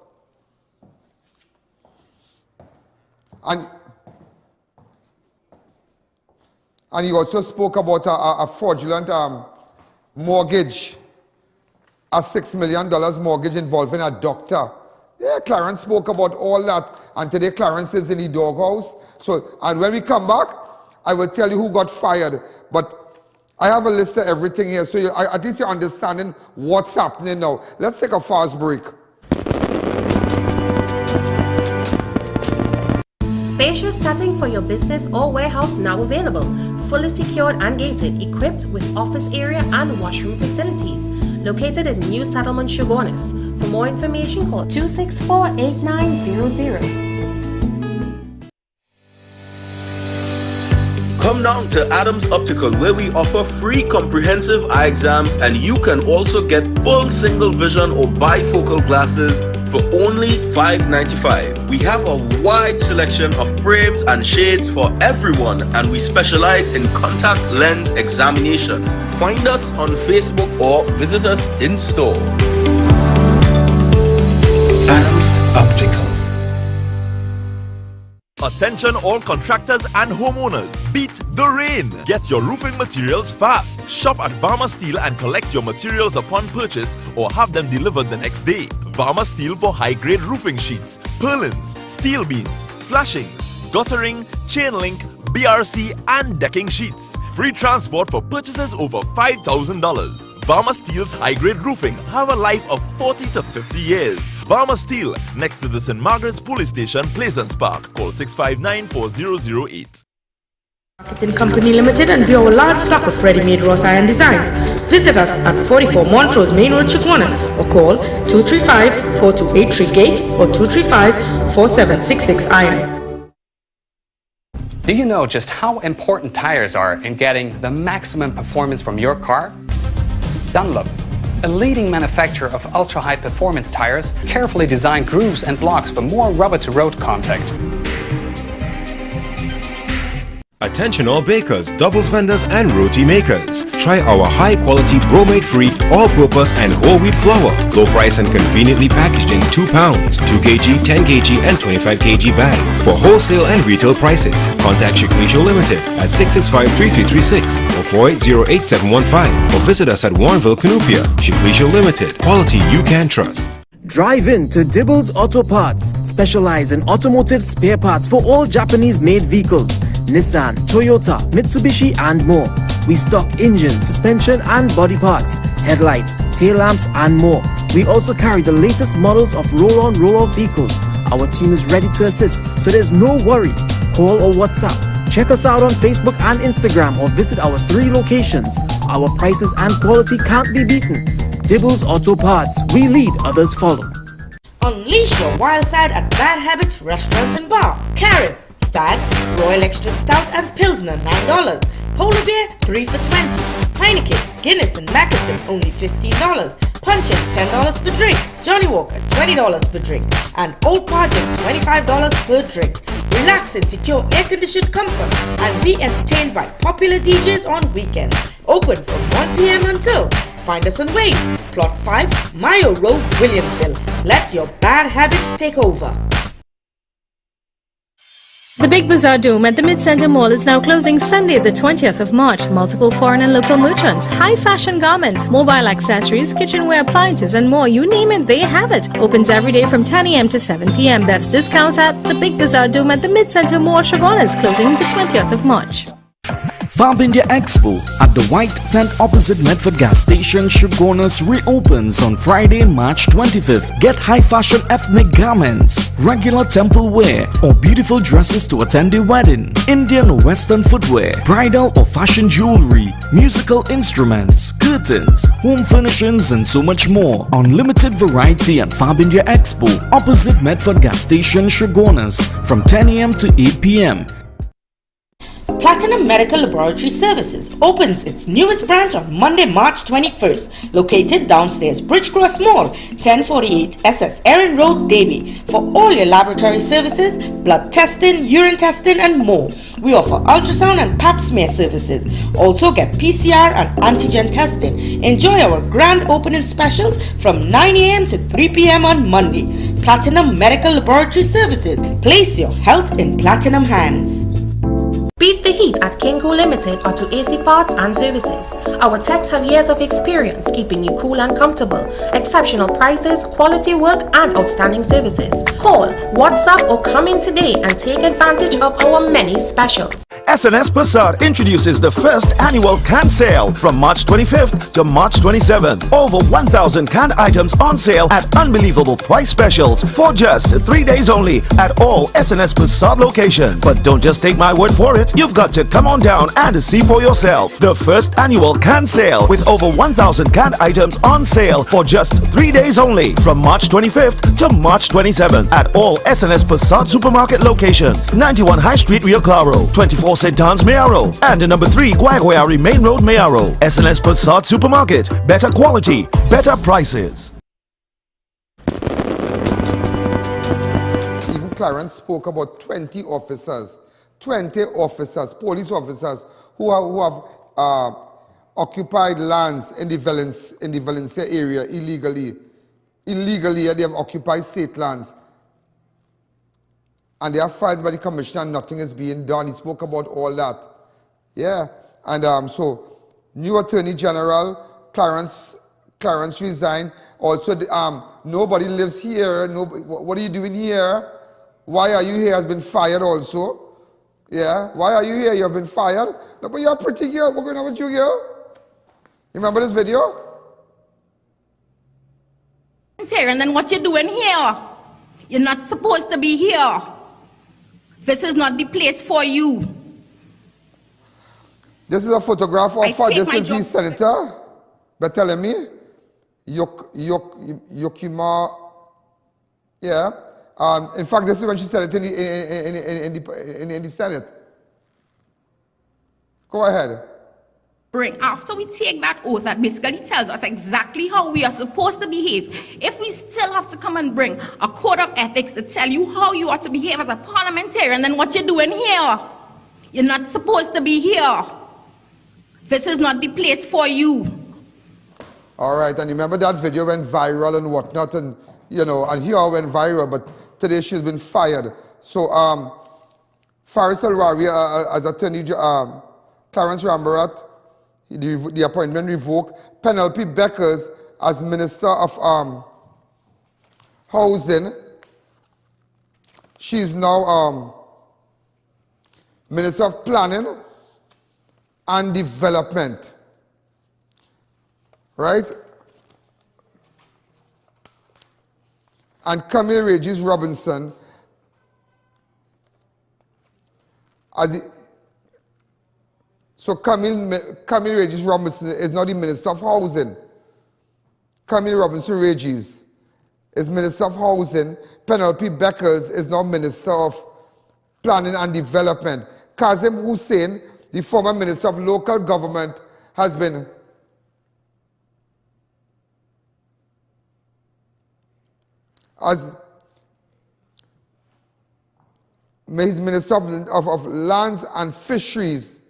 and he also spoke about a fraudulent mortgage, a $6 million mortgage involving a doctor. Yeah, Clarence spoke about all that, and today Clarence is in the doghouse. So, and when we come back, I will tell you who got fired. But I have a list of everything here, so at least you're understanding what's happening now. Let's take a fast break. Spacious setting for your business or warehouse now available. Fully secured and gated, equipped with office area and washroom facilities. Located in New Settlement, Shoguners. For more information, call 264-8900. Come down to Adams Optical, where we offer free comprehensive eye exams, and you can also get full single vision or bifocal glasses for only $5.95. We have a wide selection of frames and shades for everyone, and we specialize in contact lens examination. Find us on Facebook or visit us in store. Adams Optical. Attention all contractors and homeowners, beat the rain! Get your roofing materials fast. Shop at Varma Steel and collect your materials upon purchase or have them delivered the next day. Varma Steel for high-grade roofing sheets, purlins, steel beams, flashing, guttering, chain link, BRC and decking sheets. Free transport for purchases over $5,000. Varma Steel's high-grade roofing have a life of 40 to 50 years. Varma Steel, next to the St. Margaret's Police Station, Pleasance Park. Call 659-4008. Marketing Company Limited, and view our large stock of ready-made wrought iron designs. Visit us at 44 Montrose Main Road, Chaguanas, or call 235-4283 Gate or 235-4766 Iron. Do you know just how important tires are in getting the maximum performance from your car? Dunlop, a leading manufacturer of ultra-high performance tires, carefully designed grooves and blocks for more rubber-to-road contact. Attention all bakers, doubles vendors and roti makers. Try our high-quality bromate-free, all-purpose and whole wheat flour. Low price and conveniently packaged in 2 pounds, 2 kg, 10 kg and 25 kg bags. For wholesale and retail prices, contact Shiklisho Limited at 665-3336 or 480-8715 or visit us at Warrenville, Canoopia. Shiklisho Limited, quality you can trust. Drive in to Dibbles Auto Parts, specialize in automotive spare parts for all Japanese-made vehicles, Nissan, Toyota, Mitsubishi and more. We stock engine, suspension and body parts, headlights, tail lamps and more. We also carry the latest models of roll-on, roll-off vehicles. Our team is ready to assist, so there's no worry. Call or WhatsApp. Check us out on Facebook and Instagram or visit our 3 locations. Our prices and quality can't be beaten. Dibbles Auto Parts, we lead, others follow. Unleash your wild side at Bad Habits Restaurant and Bar. Carib, Stag, Royal Extra Stout and Pilsner $9. Polar Beer 3 for $20. Heineken, Guinness and Mackerson only $15. Puncheon $10 per drink. Johnny Walker $20 per drink. And Old Par just $25 per drink. Relax in secure air-conditioned comfort and be entertained by popular DJs on weekends. Open from 1 p.m. until. Find us on Waze, Plot 5, Mayo Road, Williamsville. Let your bad habits take over. The Big Bazaar Dome at the Mid-Center Mall is now closing Sunday, the 20th of March. Multiple foreign and local merchants, high fashion garments, mobile accessories, kitchenware appliances and more. You name it, they have it. Opens every day from 10 a.m. to 7 p.m. Best discounts at the Big Bazaar Dome at the Mid-Center Mall, Shogunas, closing the 20th of March. Fab India Expo at the White Tent opposite Medford gas station, Shogunas, reopens on Friday, March 25th. Get high fashion ethnic garments, regular temple wear or beautiful dresses to attend a wedding, Indian or Western footwear, bridal or fashion jewelry, musical instruments, curtains, home furnishings and so much more. Unlimited variety at Fab India Expo opposite Medford gas station, Shogunas from 10 a.m. to 8 p.m. Platinum Medical Laboratory Services opens its newest branch on Monday, March 21st, located downstairs Bridgecross Mall, 1048 SS Erin Road, Davie. For all your laboratory services, blood testing, urine testing and more. We offer ultrasound and pap smear services. Also get PCR and antigen testing. Enjoy our grand opening specials from 9 a.m. to 3 p.m. on Monday. Platinum Medical Laboratory Services. Place your health in platinum hands. Beat the heat at Kinko Limited Auto AC Parts and Services. Our techs have years of experience keeping you cool and comfortable. Exceptional prices, quality work and outstanding services. Call, WhatsApp or come in today and take advantage of our many specials. SNS Passat introduces the first annual can sale from March 25th to March 27th. Over 1,000 canned items on sale at unbelievable price specials for just 3 days only at all SNS Passat locations. But don't just take my word for it. You've got to come on down and see for yourself. The first annual can sale with over 1,000 canned items on sale for just 3 days only from March 25th to March 27th at all SNS Passat supermarket locations. 91 High Street, Rio Claro, 24 St. Anne's, Mayaro, and number 3 Guaguayari Main Road, Mayaro. SNS Passat Supermarket. Better quality, better prices. Even Clarence spoke about 20 officers, police officers who have occupied lands in the Valencia area illegally. Illegally, they have occupied state lands. And there are files by the commissioner and nothing is being done. He spoke about all that. Yeah. And so, new Attorney General, Clarence resigned. Also, nobody lives here. Nobody, what are you doing here? Why are you here? Has been fired also. Yeah. Why are you here? You have been fired. No, but you're a pretty girl. What's going on with you, girl? You remember this video? And then what you doing here? You're not supposed to be here. This is not the place for you. This is a photograph of this is the senator. But telling me, Yokima, yeah. In fact, this is when she said it in the Senate. Go ahead. After we take that oath, that basically tells us exactly how we are supposed to behave. If we still have to come and bring a code of ethics to tell you how you ought to behave as a parliamentarian, then what you're doing here? You're not supposed to be here. This is not the place for you. All right, and remember that video went viral and whatnot, and and here went viral, but today she's been fired. So, FARIS al-Rawi as Attorney Clarence Rambharat, the appointment revoked. Penelope Beckers as Minister of Housing. She's now Minister of Planning and Development. Right? And Camille Regis Robinson as the So Camille Regis Robinson is now the Minister of Housing. Camille Robinson Regis is Minister of Housing. Penelope Beckers is now Minister of Planning and Development. Kazim Hussein, the former Minister of Local Government, has been as he's Minister of Lands and Fisheries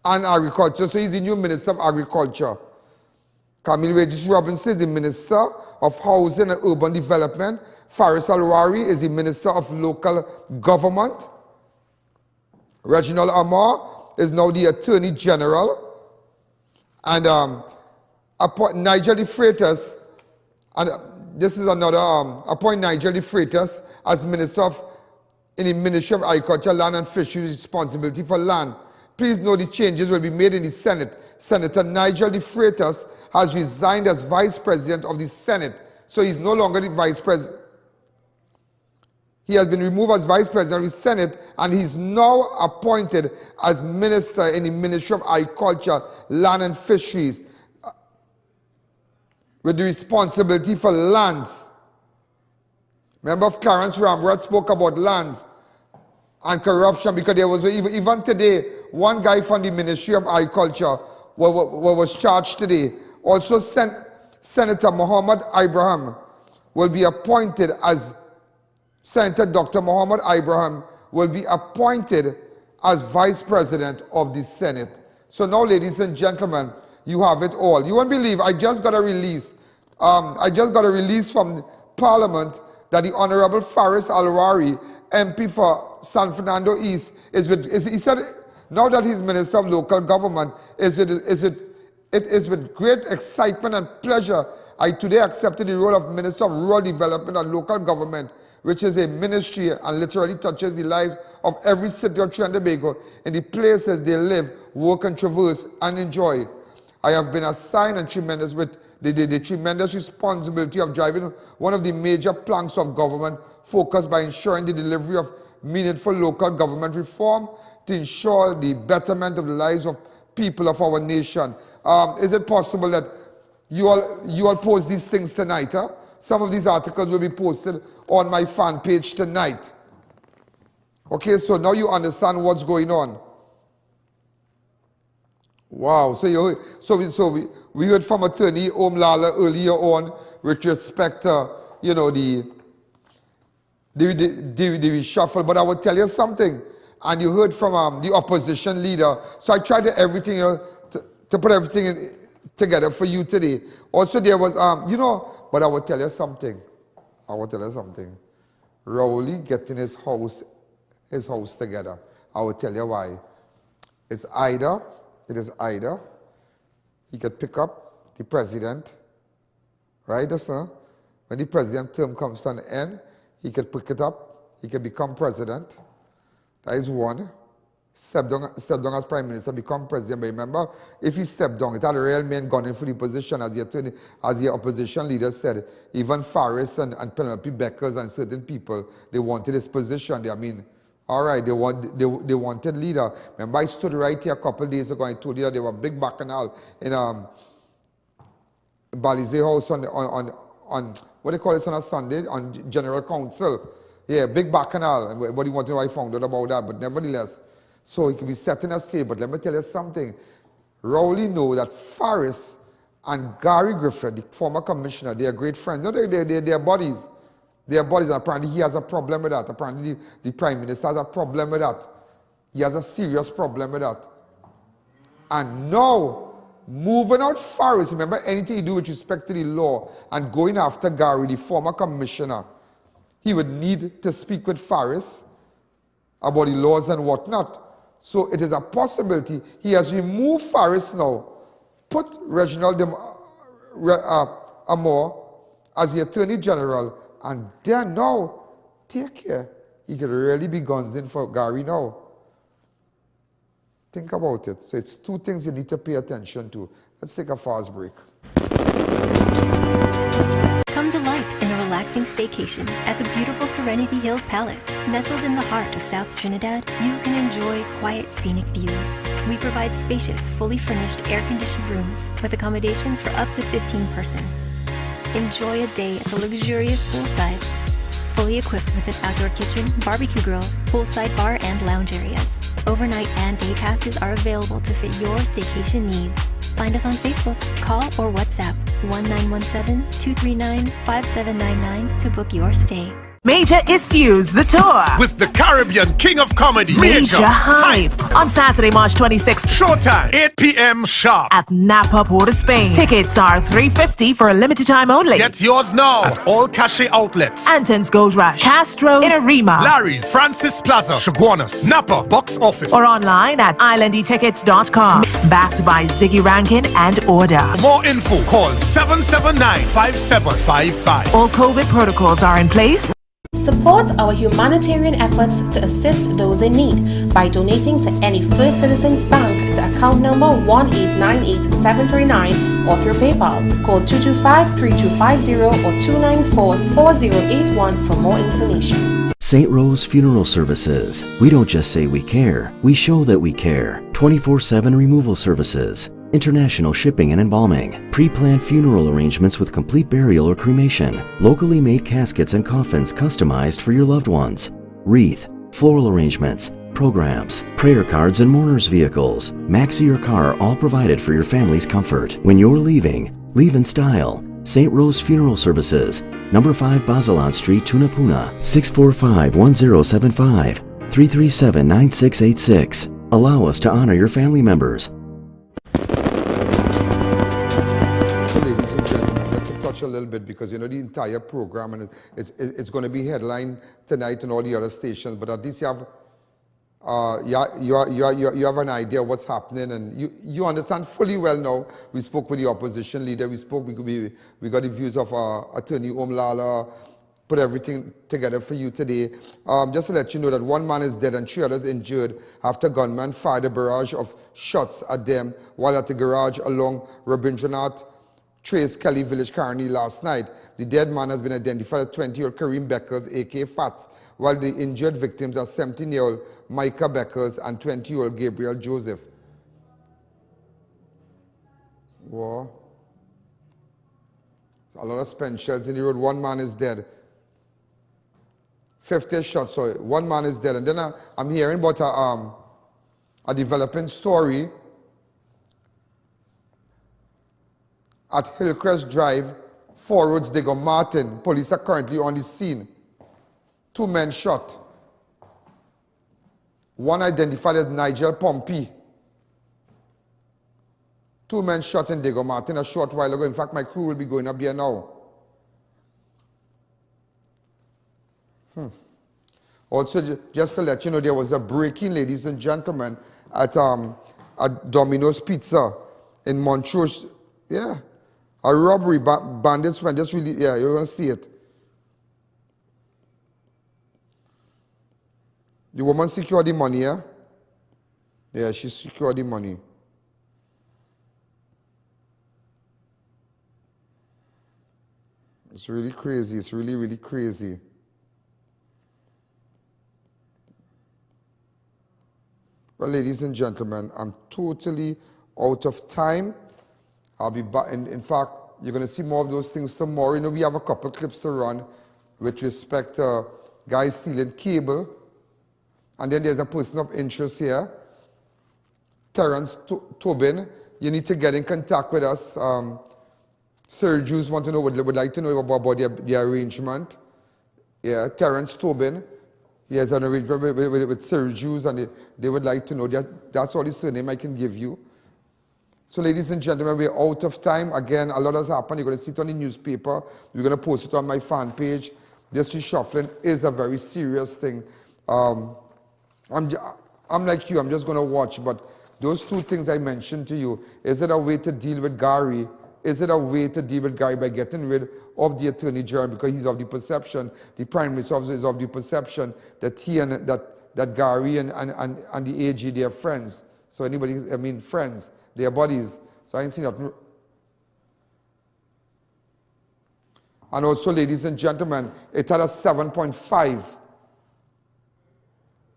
and Agriculture. So he's the new Minister of Agriculture. CAMILLE Regis Robinson is the Minister of Housing and Urban Development. FARIS Al-Rawi is the Minister of Local Government. Reginald ARMOUR is now the Attorney General. And Nigel de Freitas, and this is another, appoint Nigel de Freitas as Minister in the Ministry of Agriculture, Land and Fisheries, responsibility for land. Please note the changes will be made in the Senate. Senator Nigel de Freitas has resigned as Vice President of the Senate. So he's no longer the Vice President. He has been removed as Vice President of the Senate, and he's now appointed as Minister in the Ministry of Agriculture, Land and Fisheries, with the responsibility for lands. Remember, Clarence Rambharat spoke about lands and corruption, because there was, even today, one guy from the Ministry of Agriculture was charged today. Also, Senator Muhammad Ibrahim will be appointed as Senator Dr. Muhammad Ibrahim will be appointed as Vice President of the Senate. So now, ladies and gentlemen, you have it all. You won't believe, I just got a release. From Parliament that the Honorable FARIS Al-Rawi, MP for San Fernando East, he said, now that he's Minister of Local Government, it is with great excitement and pleasure I today accepted the role of Minister of Rural Development and Local Government, which is a ministry and literally touches the lives of every city of Trinidad and Tobago in the places they live, work and traverse and enjoy. I have been assigned the tremendous responsibility of driving one of the major planks of government focused by ensuring the delivery of meaningful local government reform to ensure the betterment of the lives of people of our nation. Is it possible that you all post these things tonight? Huh? Some of these articles will be posted on my fan page tonight. Okay, so now you understand what's going on. Wow, so we heard from Attorney Om Lalla earlier on with respect to, you know, the reshuffle, but I will tell you something, and you heard from the opposition leader, so I tried everything, to put everything together for you today. Also there was, but I will tell you something, Rowley getting his house together. I will tell you why. It is either he could pick up the president, right, sir? When the president term comes to an end, he could pick it up, he could become president. That is one. Step down as prime minister, become president. But remember, if he stepped down, it had a real men gunning for the position, as the opposition leader said. Even FARIS and Penelope Beckers and certain people, they wanted his position. I mean, all right, they wanted leader. Remember, I stood right here a couple of days ago, I told you that there were big bacchanal in Balize House on what they call it on a Sunday, on General Council. Yeah, big bacchanal. And what do you want to know? I found out about that, but nevertheless, so it can be setting a stage. But let me tell you something. Rowley know that FARIS and Gary Griffith, the former commissioner, they are great friends. No, they're buddies. Their bodies, apparently he has a problem with that. Apparently the Prime Minister has a problem with that. He has a serious problem with that. And now, moving out FARIS, remember anything you do with respect to the law and going after Gary, the former commissioner, he would need to speak with FARIS about the laws and whatnot. So it is a possibility. He has removed FARIS now, put Reginald ARMOUR as the Attorney General, and then now, take care. He could really be guns in for Gary now. Think about it. So it's two things you need to pay attention to. Let's take a fast break. Come delight in a relaxing staycation at the beautiful Serenity Hills Palace. Nestled in the heart of South Trinidad, you can enjoy quiet, scenic views. We provide spacious, fully furnished, air-conditioned rooms with accommodations for up to 15 persons. Enjoy a day at the luxurious poolside, fully equipped with an outdoor kitchen, barbecue grill, poolside bar, and lounge areas. Overnight and day passes are available to fit your staycation needs. Find us on Facebook, call or WhatsApp 1917-239-5799 to book your stay. Major Issues, the tour. With the Caribbean King of Comedy, Major Hype. On Saturday, March 26th. Showtime, 8 p.m. sharp. At Napa, Port of Spain. Tickets are $350 for a limited time only. Get yours now at all cachet outlets. Anton's Gold Rush, Castro's, Inarima, Larry's, Francis Plaza, Chaguanas, Napa, Box Office. or online at islandetickets.com. Backed by Ziggy Rankin and Order. For more info, call 779-5755. All COVID protocols are in place. Support our humanitarian efforts to assist those in need by donating to any First Citizens Bank to account number 1898739 or through PayPal. Call 225-3250 or 294-4081 for more information. St. Rose Funeral Services. We don't just say we care, we show that we care. 24/7 removal services, international shipping and embalming, pre-planned funeral arrangements with complete burial or cremation, locally made caskets and coffins customized for your loved ones, wreath, floral arrangements, programs, prayer cards and mourners vehicles, Maxi your car, all provided for your family's comfort. When you're leaving, leave in style. St. Rose Funeral Services, number 5 Bazelon Street, Tunapuna, 645-1075, 337-9686. Allow us to honor your family members. A little bit because you know the entire program and it's going to be headlined tonight on all the other stations, but at least you have you have an idea what's happening and you understand fully well now. We spoke with the opposition leader, we got the views of Attorney Om Lalla, put everything together for you today. Just to let you know that one man is dead and 3 others injured after gunmen fired a barrage of shots at them while at the garage along Robinsonat Trace Kelly Village, Carney last night. The dead man has been identified as 20-year-old Kareem Beckers, a.k.a. Fats, while the injured victims are 17-year-old Micah Beckers and 20-year-old Gabriel Joseph. Wow. So a lot of spent shells in the road. One man is dead. 50 shots, so one man is dead. And then I'm hearing about a developing story at Hillcrest Drive, 4 Roads, Digger Martin. Police are currently on the scene. 2 men shot. One identified as Nigel Pompey. 2 men shot in Digger Martin a short while ago. In fact, my crew will be going up there now. Also, just to let you know, there was a break-in, ladies and gentlemen, at Domino's Pizza in Montrose. Yeah. A robbery, bandits went just really, yeah, you're going to see it. The woman secured the money, yeah? Yeah, she secured the money. It's really crazy, it's really, really crazy. Well, ladies and gentlemen, I'm totally out of time. I'll be back. In fact, you're going to see more of those things tomorrow. You know, we have a couple clips to run with respect to guys stealing cable. And then there's a person of interest here, Terence Tobin. You need to get in contact with us. Sir Jews would like to know about the arrangement. Yeah, Terence Tobin. He has an arrangement with Sir Jews, and they would like to know. That's all the surname I can give you. So ladies and gentlemen, we're out of time. Again, a lot has happened. You're going to see it on the newspaper. We're going to post it on my fan page. This reshuffling is a very serious thing. I'm like you, I'm just going to watch. But those 2 things I mentioned to you, is it a way to deal with Gary? Is it a way to deal with Gary by getting rid of the Attorney General because he's of the perception, the Prime Minister is of the perception that he and that Gary and the AG, they are friends. So anybody, I mean friends. Their bodies. So I ain't seen nothing. And also, ladies and gentlemen, it had a 7.5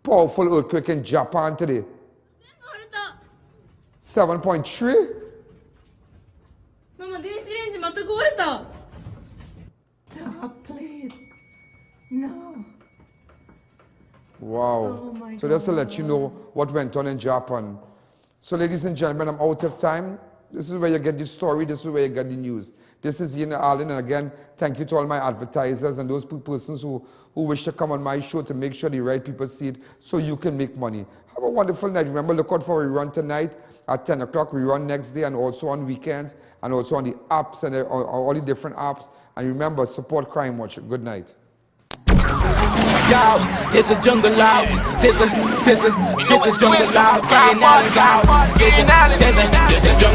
powerful earthquake in Japan today. 7.3? Stop, please. No. Wow. Oh so just to let you know what went on in Japan. So ladies and gentlemen, I'm out of time. This is where you get the story. This is where you get the news. This is Ian Allen, and again, thank you to all my advertisers and those persons who wish to come on my show to make sure the right people see it so you can make money. Have a wonderful night. Remember, look out for a rerun tonight at 10 o'clock. We run next day and also on weekends and also on the apps and all the different apps. And remember, support Crime Watch. Good night. Yo, there's a jungle out. There's a jungle out. There's a jungle.